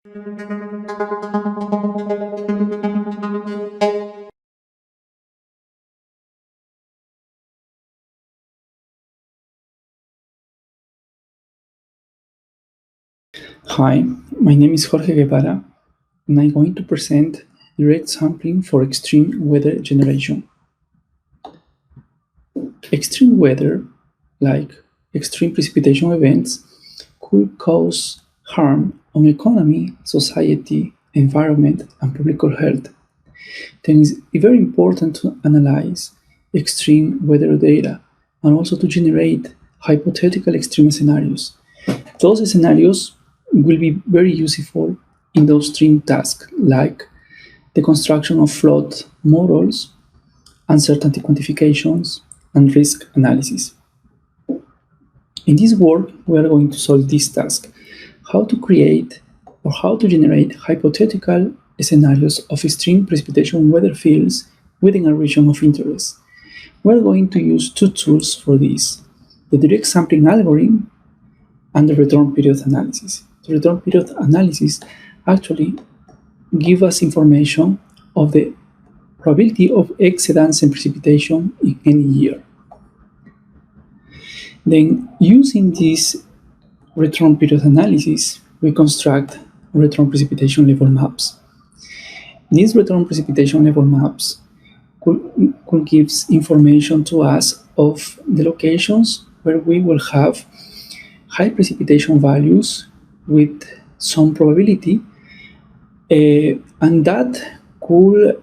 Hi, my name is Jorge Guevara, and I'm going to present direct sampling for extreme weather generation. Extreme weather, like extreme precipitation events, could cause harm on economy, society, environment, and public health. Then it's very important to analyze extreme weather data and also to generate hypothetical extreme scenarios. Those scenarios will be very useful in those stream tasks like the construction of flood models, uncertainty quantifications, and risk analysis. In this work, we are going to solve this task: how to create or how to generate hypothetical scenarios of extreme precipitation weather fields within a region of interest. We are going to use two tools for this: the direct sampling algorithm and the return period analysis. The return period analysis actually gives us information of the probability of exceedance in precipitation in any year. Then, using this return period analysis, we construct return precipitation level maps. These return precipitation level maps could give information to us of the locations where we will have high precipitation values with some probability, and that could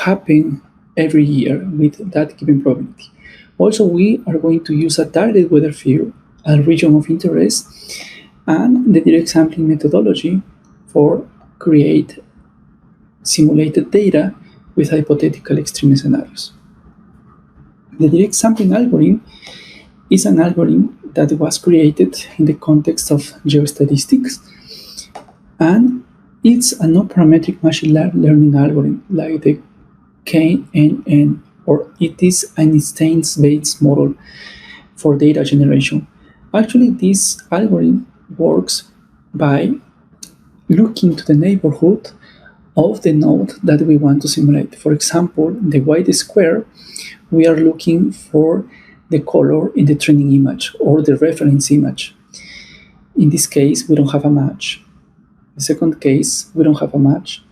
happen every year with that given probability. Also, we are going to use a target weather field, a region of interest, and the direct sampling methodology for create simulated data with hypothetical extreme scenarios. The direct sampling algorithm is an algorithm that was created in the context of geostatistics, and it's a non-parametric machine learning algorithm like the KNN, or it is an instance-based model for data generation. Actually, this algorithm works by looking to the neighborhood of the node that we want to simulate. For example, the white square, we are looking for the color in the training image or the reference image. In this case, we don't have a match. The second case, we don't have a match.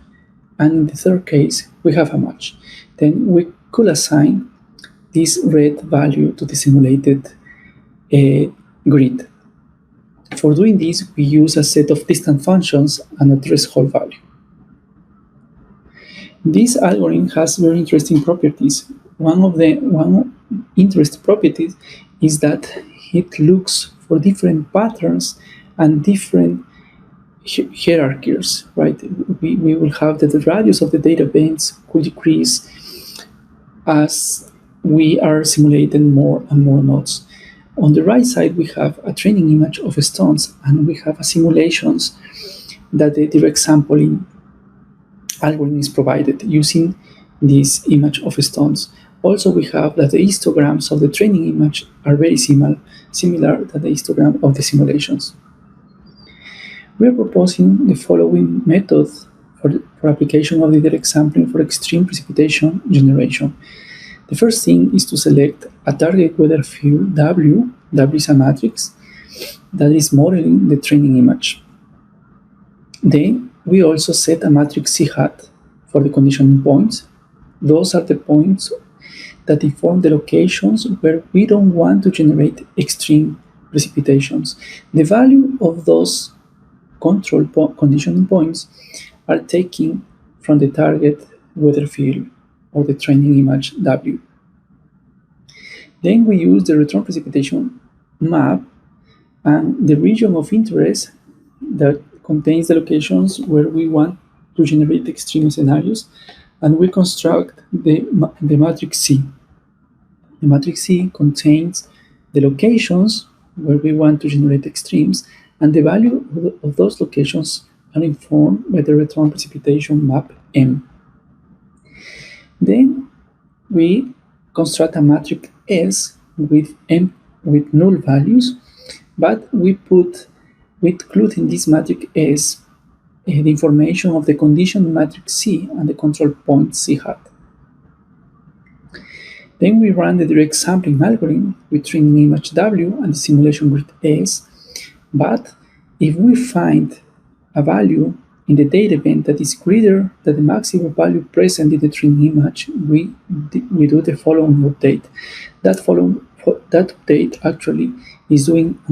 And in the third case, we have a match. Then we could assign this red value to the simulated grid. For doing this, we use a set of distant functions and a threshold value. This algorithm has very interesting properties. One interesting property is that it looks for different patterns and different hierarchies, right? We will have that the radius of the data bands could decrease as we are simulating more and more nodes. On the right side, we have a training image of stones, and we have simulations that the direct sampling algorithm is provided using this image of stones. Also, we have that the histograms of the training image are very similar to the histogram of the simulations. We are proposing the following method for application of the direct sampling for extreme precipitation generation. The first thing is to select a target weather field W. W is a matrix that is modeling the training image. Then we also set a matrix C hat for the conditioning points. Those are the points that inform the locations where we don't want to generate extreme precipitations. The value of those control conditioning points are taken from the target weather field or the training image W. Then we use the return precipitation map and the region of interest that contains the locations where we want to generate extreme scenarios, and we construct the matrix C. The matrix C contains the locations where we want to generate extremes, and the value of those locations are informed by the return precipitation map M. Then we construct a matrix S with null values, but we include in this matrix S the information of the condition matrix C and the control point C hat. Then we run the direct sampling algorithm with training image W and the simulation grid S. But if we find a value in the data event that is greater than the maximum value present in the training image, we do the following update. That update actually is doing a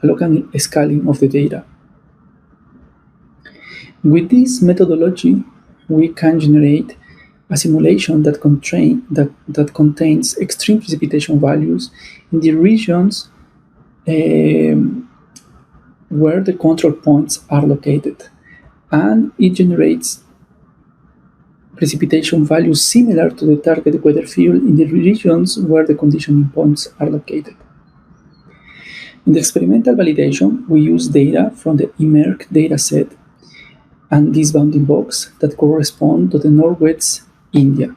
local scaling of the data. With this methodology, we can generate a simulation that contains extreme precipitation values in the regions where the control points are located, and it generates precipitation values similar to the target weather field in the regions where the conditioning points are located. In the experimental validation, we use data from the eMERC dataset and this bounding box that correspond to the Northwest India.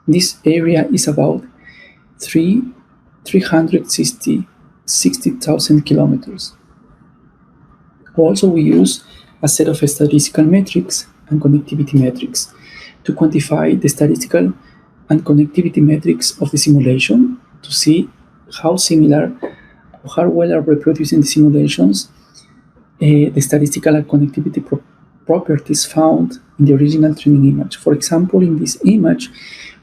This area is about 360,000 kilometers. Also, we use a set of statistical metrics and connectivity metrics to quantify the statistical and connectivity metrics of the simulation to see how similar or how well are reproducing the simulations the statistical and connectivity properties found in the original training image. For example, in this image,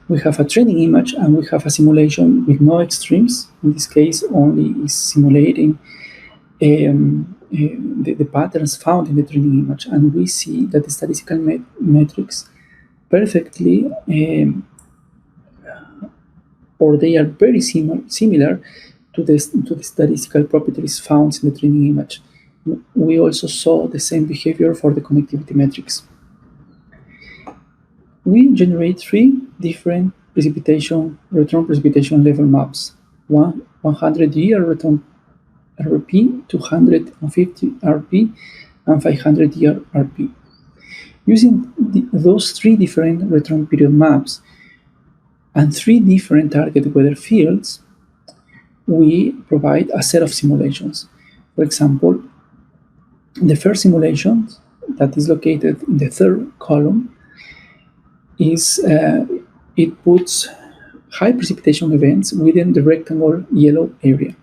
we have a training image and we have a simulation with no extremes. In this case, only is simulating the patterns found in the training image, and we see that the statistical metrics perfectly or they are very similar to the statistical properties found in the training image. We also saw the same behavior for the connectivity metrics. We generate 3 different return precipitation level maps: 100-year return RP, 250 RP, and 500-year RP. Using those 3 different return period maps and 3 different target weather fields, we provide a set of simulations. For example, the first simulation that is located in the 3rd column is it puts high precipitation events within the rectangle yellow area.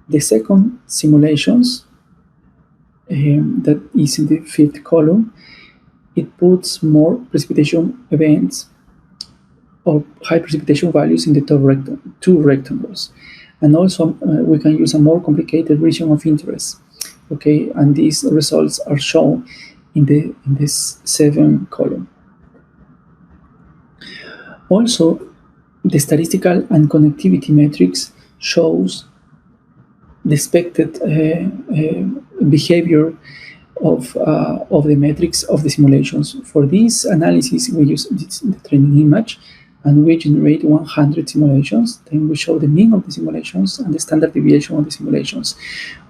The second simulations that is in the 5th column, it puts more precipitation events or high precipitation values in the 2 rectangles. And also we can use a more complicated region of interest. Okay, and these results are shown in this 7th column. Also, the statistical and connectivity metrics shows the expected behavior of the metrics of the simulations. For this analysis, we use the training image, and we generate 100 simulations. Then we show the mean of the simulations and the standard deviation of the simulations.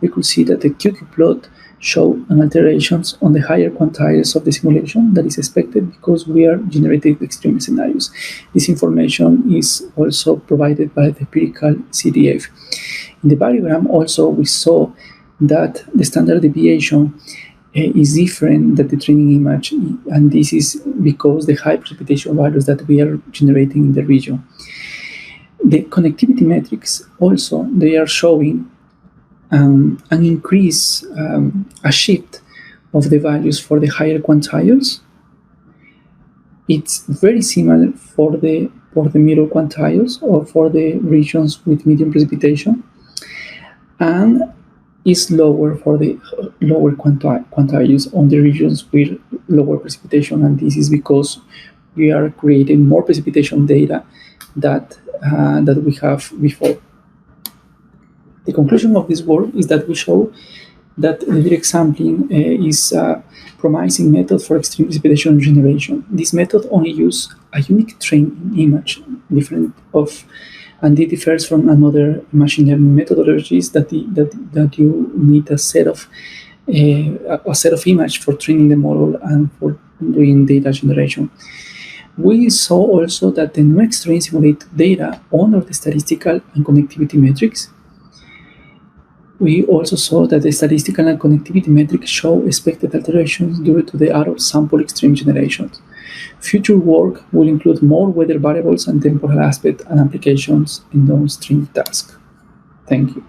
We could see that the QQ plot show an alterations on the higher quantiles of the simulation that is expected because we are generating extreme scenarios. This information is also provided by the empirical CDF. In the variogram also we saw that the standard deviation is different than the training image, and this is because the high precipitation values that we are generating in the region. The connectivity metrics also, they are showing an increase, a shift of the values for the higher quantiles. It's very similar for the middle quantiles or for the regions with medium precipitation, and is lower for the lower quantiles on the regions with lower precipitation, and this is because we are creating more precipitation data that we have before. The conclusion of this work is that we show that the direct sampling is a promising method for extreme precipitation generation. This method only uses a unique training image, and it differs from another machine learning methodologies that you need a set of image for training the model and for doing data generation. We saw also that the next train simulated data honor the statistical and connectivity metrics. We also saw that the statistical and connectivity metrics show expected alterations due to the out-of-sample extreme generations. Future work will include more weather variables and temporal aspect and applications in downstream tasks. Thank you.